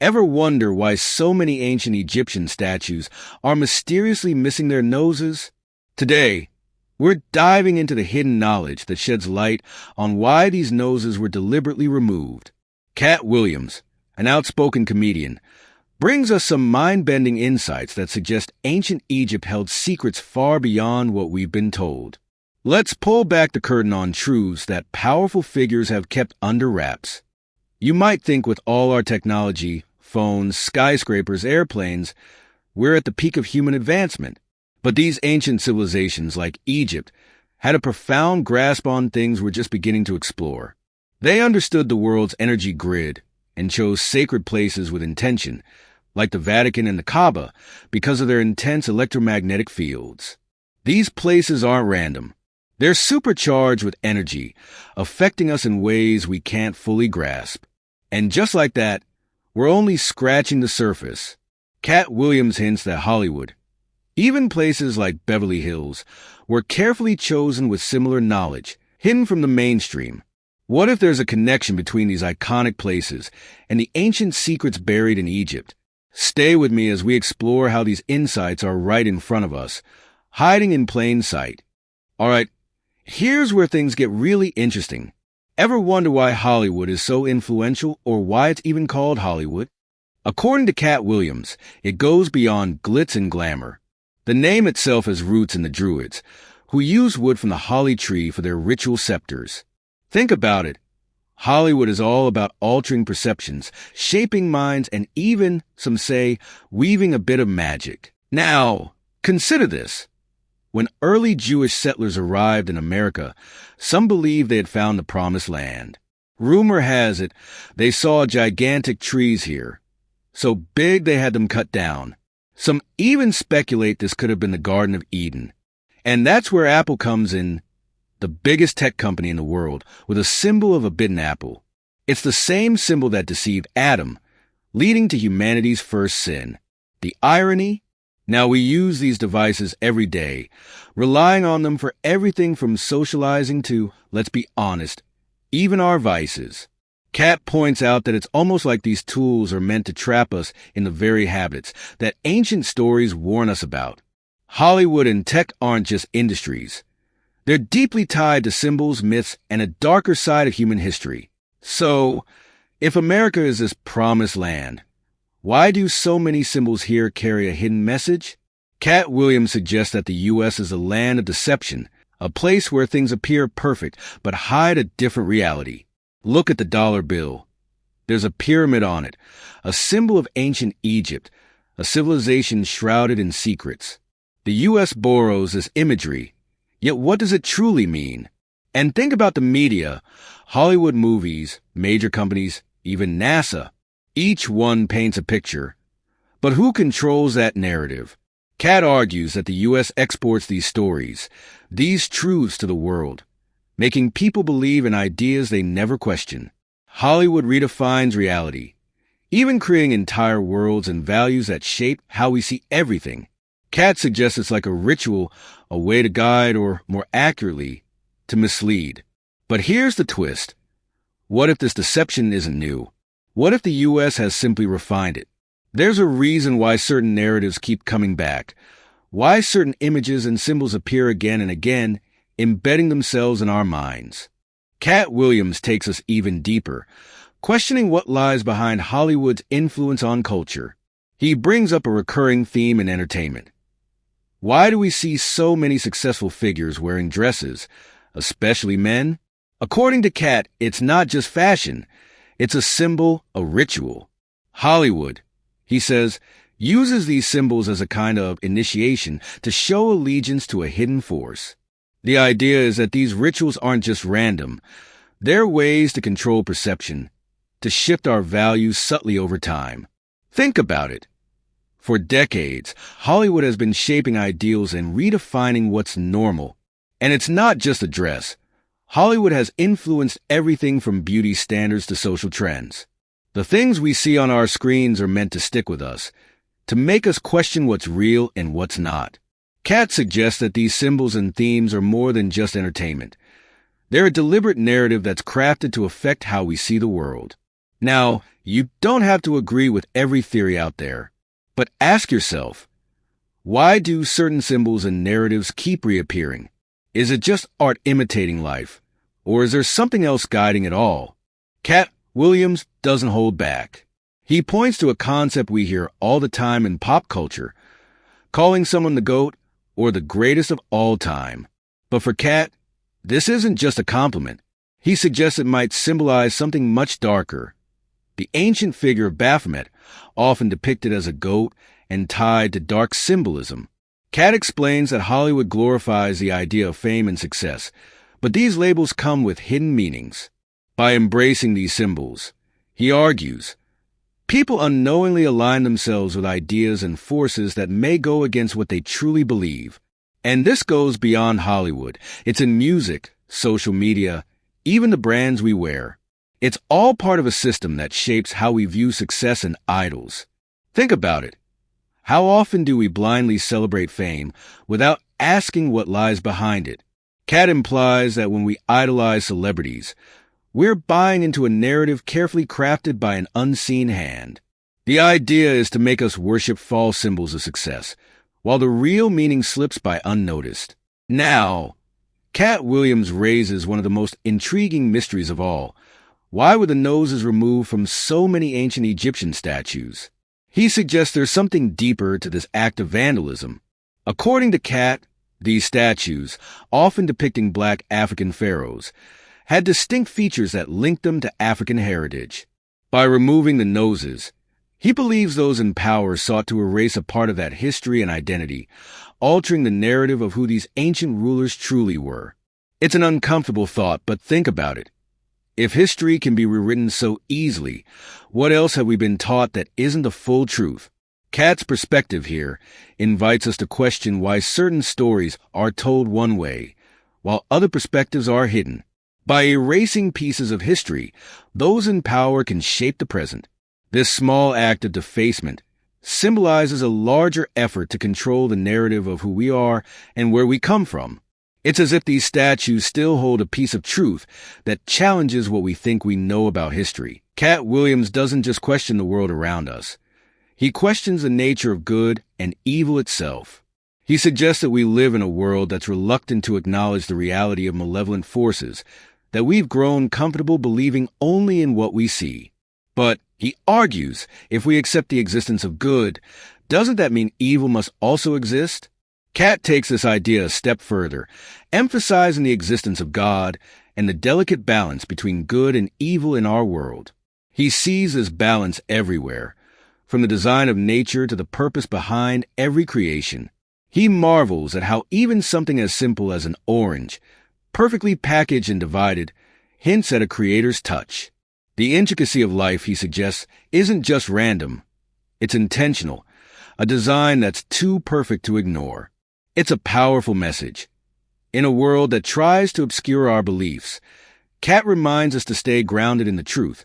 Ever wonder why so many ancient Egyptian statues are mysteriously missing their noses? Today, we're diving into the hidden knowledge that sheds light on why these noses were deliberately removed. Cat Williams, an outspoken comedian, brings us some mind-bending insights that suggest ancient Egypt held secrets far beyond what we've been told. Let's pull back the curtain on truths that powerful figures have kept under wraps. You might think with all our technology, phones, skyscrapers, airplanes, we're at the peak of human advancement. But these ancient civilizations, like Egypt, had a profound grasp on things we're just beginning to explore. They understood the world's energy grid and chose sacred places with intention, like the Vatican and the Kaaba, because of their intense electromagnetic fields. These places aren't random. They're supercharged with energy, affecting us in ways we can't fully grasp. And just like that, we're only scratching the surface. Cat Williams hints that Hollywood, even places like Beverly Hills, were carefully chosen with similar knowledge, hidden from the mainstream. What if there's a connection between these iconic places and the ancient secrets buried in Egypt? Stay with me as we explore how these insights are right in front of us, hiding in plain sight. All right, here's where things get really interesting. Ever wonder why Hollywood is so influential or why it's even called Hollywood? According to Cat Williams, it goes beyond glitz and glamour. The name itself has roots in the Druids, who used wood from the holly tree for their ritual scepters. Think about it. Hollywood is all about altering perceptions, shaping minds, and even, some say, weaving a bit of magic. Now, consider this. When early Jewish settlers arrived in America, some believed they had found the promised land. Rumor has it they saw gigantic trees here, so big they had them cut down. Some even speculate this could have been the Garden of Eden. And that's where Apple comes in, the biggest tech company in the world, with a symbol of a bitten apple. It's the same symbol that deceived Adam, leading to humanity's first sin. The irony? Now we use these devices every day, relying on them for everything from socializing to, let's be honest, even our vices. Cat points out that it's almost like these tools are meant to trap us in the very habits that ancient stories warn us about. Hollywood and tech aren't just industries. They're deeply tied to symbols, myths, and a darker side of human history. So, if America is this promised land, why do so many symbols here carry a hidden message? Cat Williams suggests that the U.S. is a land of deception, a place where things appear perfect but hide a different reality. Look at the dollar bill. There's a pyramid on it, a symbol of ancient Egypt, a civilization shrouded in secrets. The U.S. borrows this imagery, yet what does it truly mean? And think about the media, Hollywood movies, major companies, even NASA. Each one paints a picture. But who controls that narrative? Cat argues that the U.S. exports these stories, these truths to the world, making people believe in ideas they never question. Hollywood redefines reality, even creating entire worlds and values that shape how we see everything. Cat suggests it's like a ritual, a way to guide, or more accurately, to mislead. But here's the twist. What if this deception isn't new? What if the U.S. has simply refined it? There's a reason why certain narratives keep coming back, why certain images and symbols appear again and again, embedding themselves in our minds. Cat Williams takes us even deeper, questioning what lies behind Hollywood's influence on culture. He brings up a recurring theme in entertainment. Why do we see so many successful figures wearing dresses, especially men? According to Cat, it's not just fashion. It's a symbol, a ritual. Hollywood, he says, uses these symbols as a kind of initiation to show allegiance to a hidden force. The idea is that these rituals aren't just random. They're ways to control perception, to shift our values subtly over time. Think about it. For decades, Hollywood has been shaping ideals and redefining what's normal. And it's not just a dress. Hollywood has influenced everything from beauty standards to social trends. The things we see on our screens are meant to stick with us, to make us question what's real and what's not. Cat suggests that these symbols and themes are more than just entertainment. They're a deliberate narrative that's crafted to affect how we see the world. Now, you don't have to agree with every theory out there, but ask yourself, why do certain symbols and narratives keep reappearing? Is it just art imitating life, or is there something else guiding it all? Cat Williams doesn't hold back. He points to a concept we hear all the time in pop culture, calling someone the GOAT or the greatest of all time. But for Cat, this isn't just a compliment. He suggests it might symbolize something much darker. The ancient figure of Baphomet, often depicted as a goat and tied to dark symbolism. Cat explains that Hollywood glorifies the idea of fame and success, but these labels come with hidden meanings. By embracing these symbols, he argues, people unknowingly align themselves with ideas and forces that may go against what they truly believe. And this goes beyond Hollywood. It's in music, social media, even the brands we wear. It's all part of a system that shapes how we view success and idols. Think about it. How often do we blindly celebrate fame without asking what lies behind it? Cat implies that when we idolize celebrities, we're buying into a narrative carefully crafted by an unseen hand. The idea is to make us worship false symbols of success, while the real meaning slips by unnoticed. Now, Cat Williams raises one of the most intriguing mysteries of all. Why were the noses removed from so many ancient Egyptian statues? He suggests there's something deeper to this act of vandalism. According to Cat, these statues, often depicting black African pharaohs, had distinct features that linked them to African heritage. By removing the noses, he believes those in power sought to erase a part of that history and identity, altering the narrative of who these ancient rulers truly were. It's an uncomfortable thought, but think about it. If history can be rewritten so easily, what else have we been taught that isn't the full truth? Cat's perspective here invites us to question why certain stories are told one way, while other perspectives are hidden. By erasing pieces of history, those in power can shape the present. This small act of defacement symbolizes a larger effort to control the narrative of who we are and where we come from. It's as if these statues still hold a piece of truth that challenges what we think we know about history. Cat Williams doesn't just question the world around us. He questions the nature of good and evil itself. He suggests that we live in a world that's reluctant to acknowledge the reality of malevolent forces, that we've grown comfortable believing only in what we see. But, he argues, if we accept the existence of good, doesn't that mean evil must also exist? Cat takes this idea a step further, emphasizing the existence of God and the delicate balance between good and evil in our world. He sees this balance everywhere, from the design of nature to the purpose behind every creation. He marvels at how even something as simple as an orange, perfectly packaged and divided, hints at a creator's touch. The intricacy of life, he suggests, isn't just random. It's intentional, a design that's too perfect to ignore. It's a powerful message. In a world that tries to obscure our beliefs, Cat reminds us to stay grounded in the truth,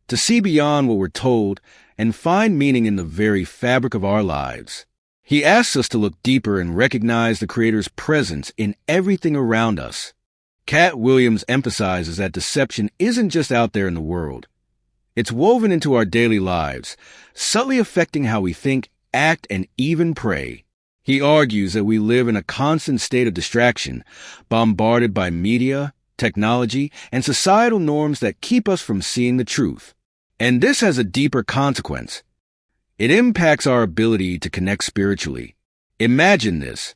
to see beyond what we're told, and find meaning in the very fabric of our lives. He asks us to look deeper and recognize the Creator's presence in everything around us. Cat Williams emphasizes that deception isn't just out there in the world. It's woven into our daily lives, subtly affecting how we think, act, and even pray. He argues that we live in a constant state of distraction, bombarded by media, technology, and societal norms that keep us from seeing the truth. And this has a deeper consequence. It impacts our ability to connect spiritually. Imagine this.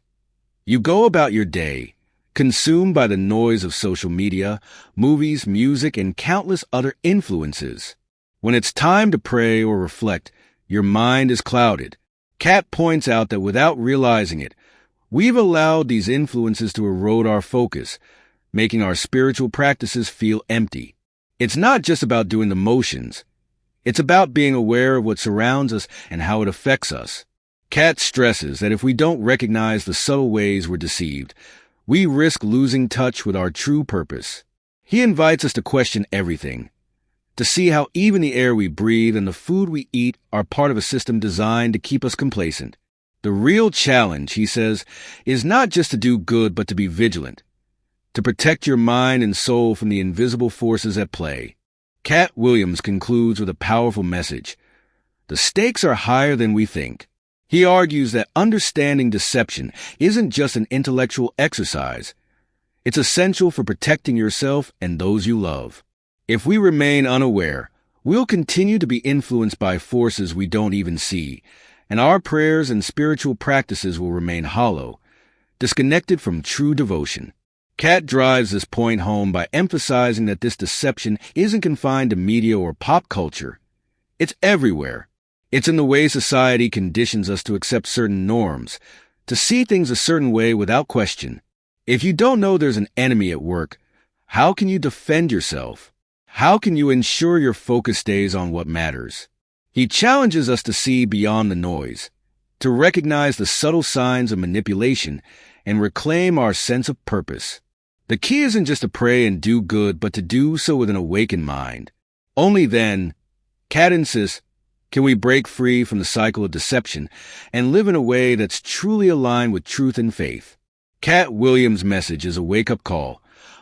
You go about your day, consumed by the noise of social media, movies, music, and countless other influences. When it's time to pray or reflect, your mind is clouded. Cat points out that without realizing it, we've allowed these influences to erode our focus, making our spiritual practices feel empty. It's not just about doing the motions. It's about being aware of what surrounds us and how it affects us. Cat stresses that if we don't recognize the subtle ways we're deceived, we risk losing touch with our true purpose. He invites us to question everything, to see how even the air we breathe and the food we eat are part of a system designed to keep us complacent. The real challenge, he says, is not just to do good but to be vigilant, to protect your mind and soul from the invisible forces at play. Cat Williams concludes with a powerful message. The stakes are higher than we think. He argues that understanding deception isn't just an intellectual exercise. It's essential for protecting yourself and those you love. If we remain unaware, we'll continue to be influenced by forces we don't even see, and our prayers and spiritual practices will remain hollow, disconnected from true devotion. Cat drives this point home by emphasizing that this deception isn't confined to media or pop culture. It's everywhere. It's in the way society conditions us to accept certain norms, to see things a certain way without question. If you don't know there's an enemy at work, how can you defend yourself? How can you ensure your focus stays on what matters? He challenges us to see beyond the noise, to recognize the subtle signs of manipulation, and reclaim our sense of purpose. The key isn't just to pray and do good, but to do so with an awakened mind. Only then, Cat insists, can we break free from the cycle of deception and live in a way that's truly aligned with truth and faith. Cat Williams' message is a wake-up call,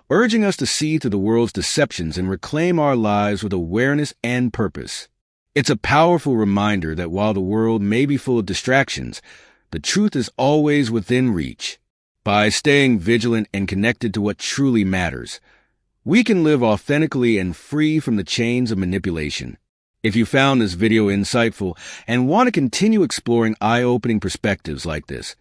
urging us to see through the world's deceptions and reclaim our lives with awareness and purpose. It's a powerful reminder that while the world may be full of distractions, the truth is always within reach. By staying vigilant and connected to what truly matters, we can live authentically and free from the chains of manipulation. If you found this video insightful and want to continue exploring eye-opening perspectives like this,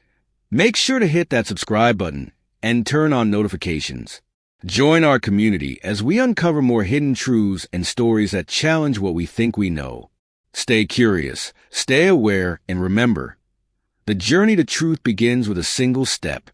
make sure to hit that subscribe button and turn on notifications. Join our community as we uncover more hidden truths and stories that challenge what we think we know. Stay curious, stay aware, and remember, the journey to truth begins with a single step.